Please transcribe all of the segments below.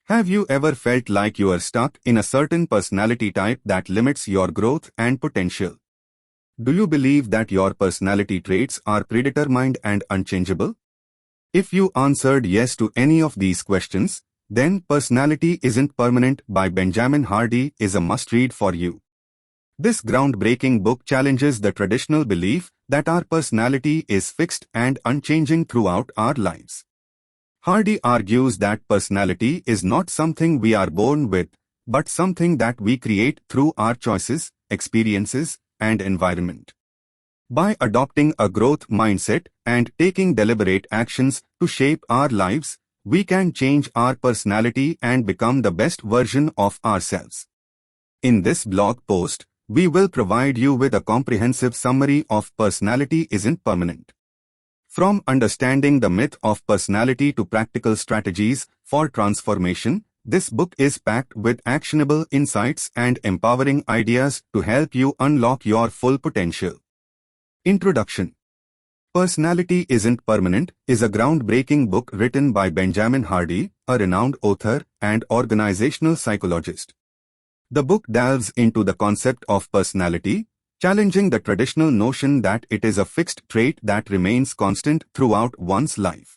Have you ever felt like you are stuck in a certain personality type that limits your growth and potential? Do you believe that your personality traits are predetermined and unchangeable? If you answered yes to any of these questions, then Personality Isn't Permanent by Benjamin Hardy is a must-read for you. This groundbreaking book challenges the traditional belief that our personality is fixed and unchanging throughout our lives. Hardy argues that personality is not something we are born with, but something that we create through our choices, experiences, and environment. By adopting a growth mindset and taking deliberate actions to shape our lives, we can change our personality and become the best version of ourselves. In this blog post, we will provide you with a comprehensive summary of Personality Isn't Permanent. From understanding the myth of personality to practical strategies for transformation, this book is packed with actionable insights and empowering ideas to help you unlock your full potential. Introduction. Personality Isn't Permanent is a groundbreaking book written by Benjamin Hardy, a renowned author and organizational psychologist. The book delves into the concept of personality, challenging the traditional notion that it is a fixed trait that remains constant throughout one's life.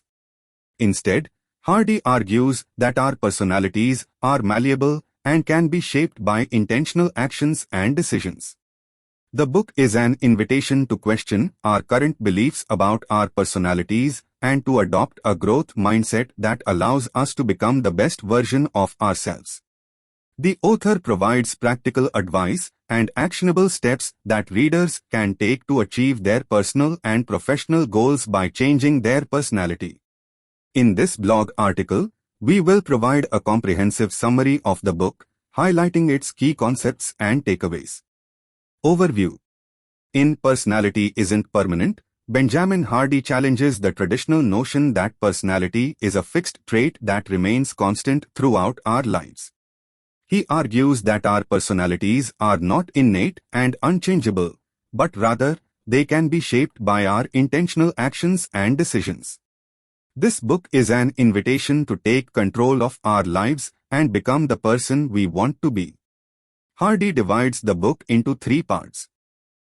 Instead, Hardy argues that our personalities are malleable and can be shaped by intentional actions and decisions. The book is an invitation to question our current beliefs about our personalities and to adopt a growth mindset that allows us to become the best version of ourselves. The author provides practical advice and actionable steps that readers can take to achieve their personal and professional goals by changing their personality. In this blog article, we will provide a comprehensive summary of the book, highlighting its key concepts and takeaways. Overview. In Personality Isn't Permanent, Benjamin Hardy challenges the traditional notion that personality is a fixed trait that remains constant throughout our lives. He argues that our personalities are not innate and unchangeable, but rather, they can be shaped by our intentional actions and decisions. This book is an invitation to take control of our lives and become the person we want to be. Hardy divides the book into 3 parts.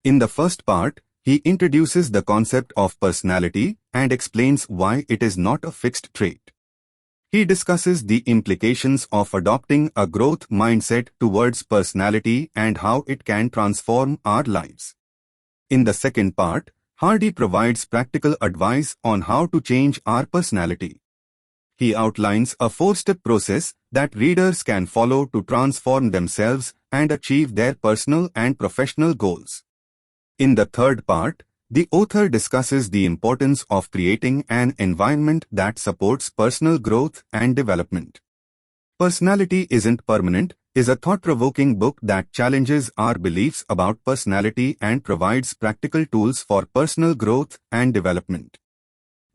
In the first part, he introduces the concept of personality and explains why it is not a fixed trait. He discusses the implications of adopting a growth mindset towards personality and how it can transform our lives. In the second part, Hardy provides practical advice on how to change our personality. He outlines a 4-step process that readers can follow to transform themselves and achieve their personal and professional goals. In the third part, the author discusses the importance of creating an environment that supports personal growth and development. Personality Isn't Permanent is a thought-provoking book that challenges our beliefs about personality and provides practical tools for personal growth and development.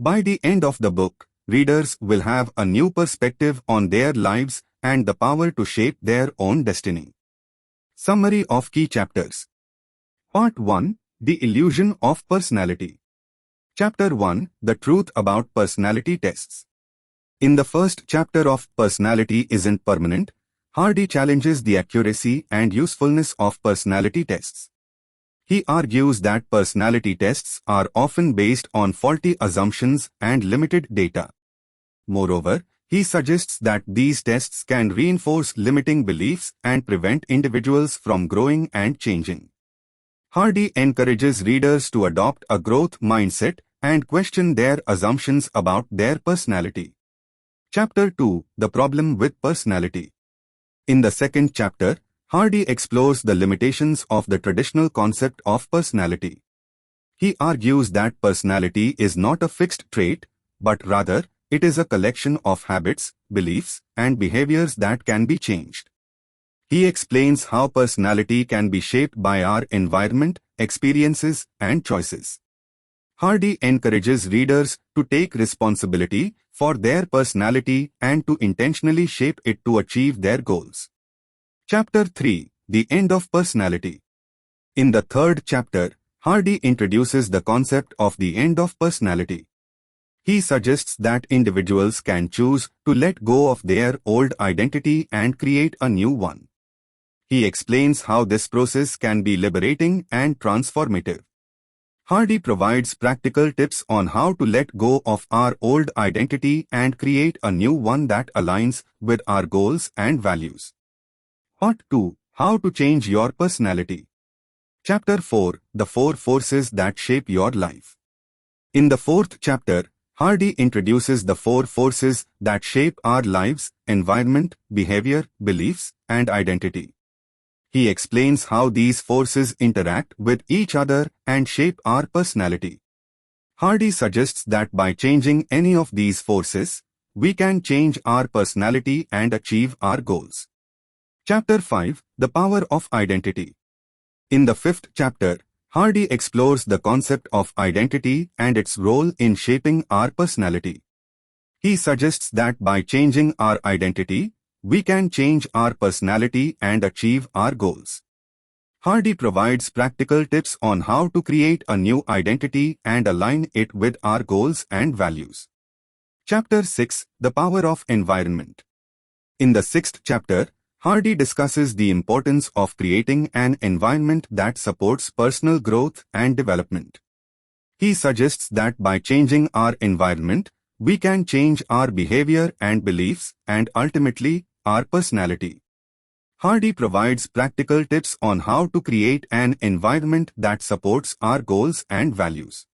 By the end of the book, readers will have a new perspective on their lives and the power to shape their own destiny. Summary of key chapters. Part 1. The Illusion of Personality. Chapter 1. The Truth about Personality Tests. In the first chapter of Personality Isn't Permanent, Hardy challenges the accuracy and usefulness of personality tests. He argues that personality tests are often based on faulty assumptions and limited data. Moreover, he suggests that these tests can reinforce limiting beliefs and prevent individuals from growing and changing. Hardy encourages readers to adopt a growth mindset and question their assumptions about their personality. Chapter 2. The Problem with Personality. In the second chapter, Hardy explores the limitations of the traditional concept of personality. He argues that personality is not a fixed trait, but rather, it is a collection of habits, beliefs, and behaviors that can be changed. He explains how personality can be shaped by our environment, experiences, and choices. Hardy encourages readers to take responsibility for their personality and to intentionally shape it to achieve their goals. Chapter 3. The End of Personality. In the third chapter, Hardy introduces the concept of the end of personality. He suggests that individuals can choose to let go of their old identity and create a new one. He explains how this process can be liberating and transformative. Hardy provides practical tips on how to let go of our old identity and create a new one that aligns with our goals and values. Part 2. How to change your personality. Chapter 4. The 4 forces that shape your life. In the 4th chapter, Hardy introduces the 4 forces that shape our lives: environment, behavior, beliefs, and identity. He explains how these forces interact with each other and shape our personality. Hardy suggests that by changing any of these forces, we can change our personality and achieve our goals. Chapter 5. The Power of Identity. In the 5th chapter, Hardy explores the concept of identity and its role in shaping our personality. He suggests that by changing our identity, we can change our personality and achieve our goals. Hardy provides practical tips on how to create a new identity and align it with our goals and values. Chapter 6. The Power of Environment. In the 6th chapter, Hardy discusses the importance of creating an environment that supports personal growth and development. He suggests that by changing our environment, we can change our behavior and beliefs and ultimately, our personality. Hardy provides practical tips on how to create an environment that supports our goals and values.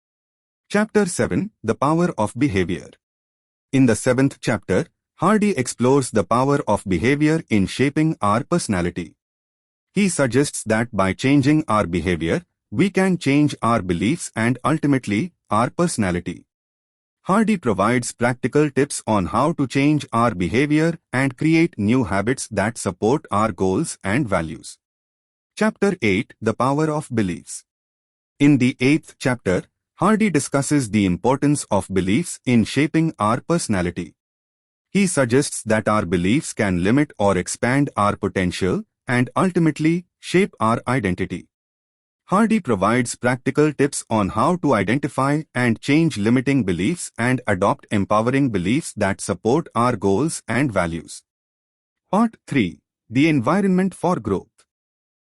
Chapter 7. The Power of Behavior. In the 7th chapter, Hardy explores the power of behavior in shaping our personality. He suggests that by changing our behavior, we can change our beliefs and ultimately, our personality. Hardy provides practical tips on how to change our behavior and create new habits that support our goals and values. Chapter 8. The Power of Beliefs. In the 8th chapter, Hardy discusses the importance of beliefs in shaping our personality. He suggests that our beliefs can limit or expand our potential and ultimately shape our identity. Hardy provides practical tips on how to identify and change limiting beliefs and adopt empowering beliefs that support our goals and values. Part 3. The Environment for Growth.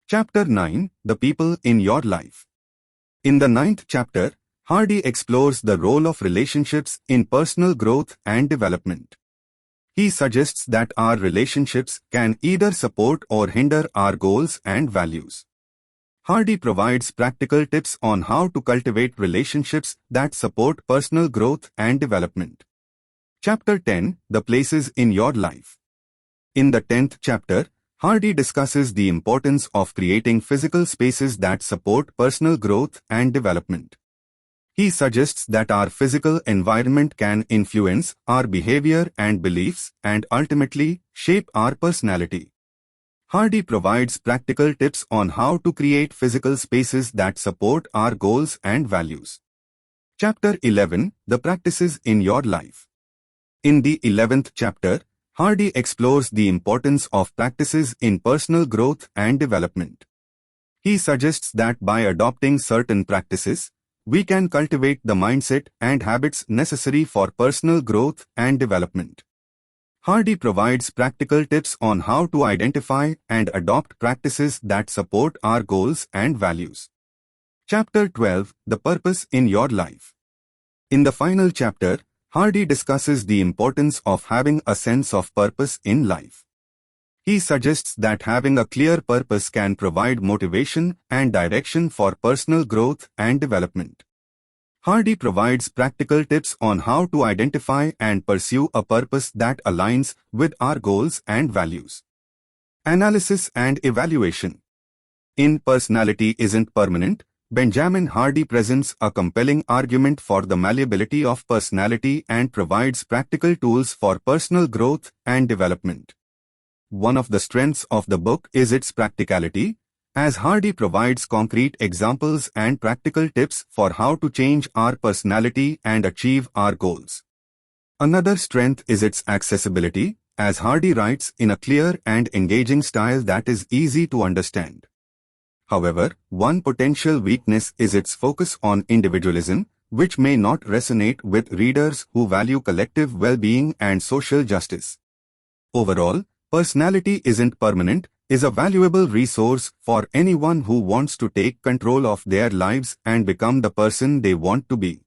Chapter 9. The People in Your Life. In the 9th chapter, Hardy explores the role of relationships in personal growth and development. He suggests that our relationships can either support or hinder our goals and values. Hardy provides practical tips on how to cultivate relationships that support personal growth and development. Chapter 10. The Places in Your Life. In the 10th chapter, Hardy discusses the importance of creating physical spaces that support personal growth and development. He suggests that our physical environment can influence our behavior and beliefs and ultimately shape our personality. Hardy provides practical tips on how to create physical spaces that support our goals and values. Chapter 11. The Practices in Your Life. In the 11th chapter, Hardy explores the importance of practices in personal growth and development. He suggests that by adopting certain practices, we can cultivate the mindset and habits necessary for personal growth and development. Hardy provides practical tips on how to identify and adopt practices that support our goals and values. Chapter 12. The Purpose in Your Life. In the final chapter, Hardy discusses the importance of having a sense of purpose in life. He suggests that having a clear purpose can provide motivation and direction for personal growth and development. Hardy provides practical tips on how to identify and pursue a purpose that aligns with our goals and values. Analysis and Evaluation. In Personality Isn't Permanent, Benjamin Hardy presents a compelling argument for the malleability of personality and provides practical tools for personal growth and development. One of the strengths of the book is its practicality, as Hardy provides concrete examples and practical tips for how to change our personality and achieve our goals. Another strength is its accessibility, as Hardy writes in a clear and engaging style that is easy to understand. However, one potential weakness is its focus on individualism, which may not resonate with readers who value collective well-being and social justice. Overall, Personality Isn't Permanent is a valuable resource for anyone who wants to take control of their lives and become the person they want to be.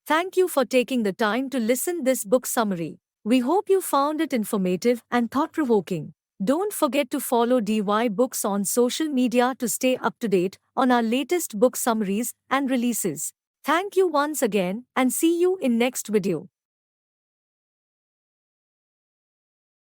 Thank you for taking the time to listen this book summary. We hope you found it informative and thought-provoking. Don't forget to follow DY Books on social media to stay up to date on our latest book summaries and releases. Thank you once again and see you in next video.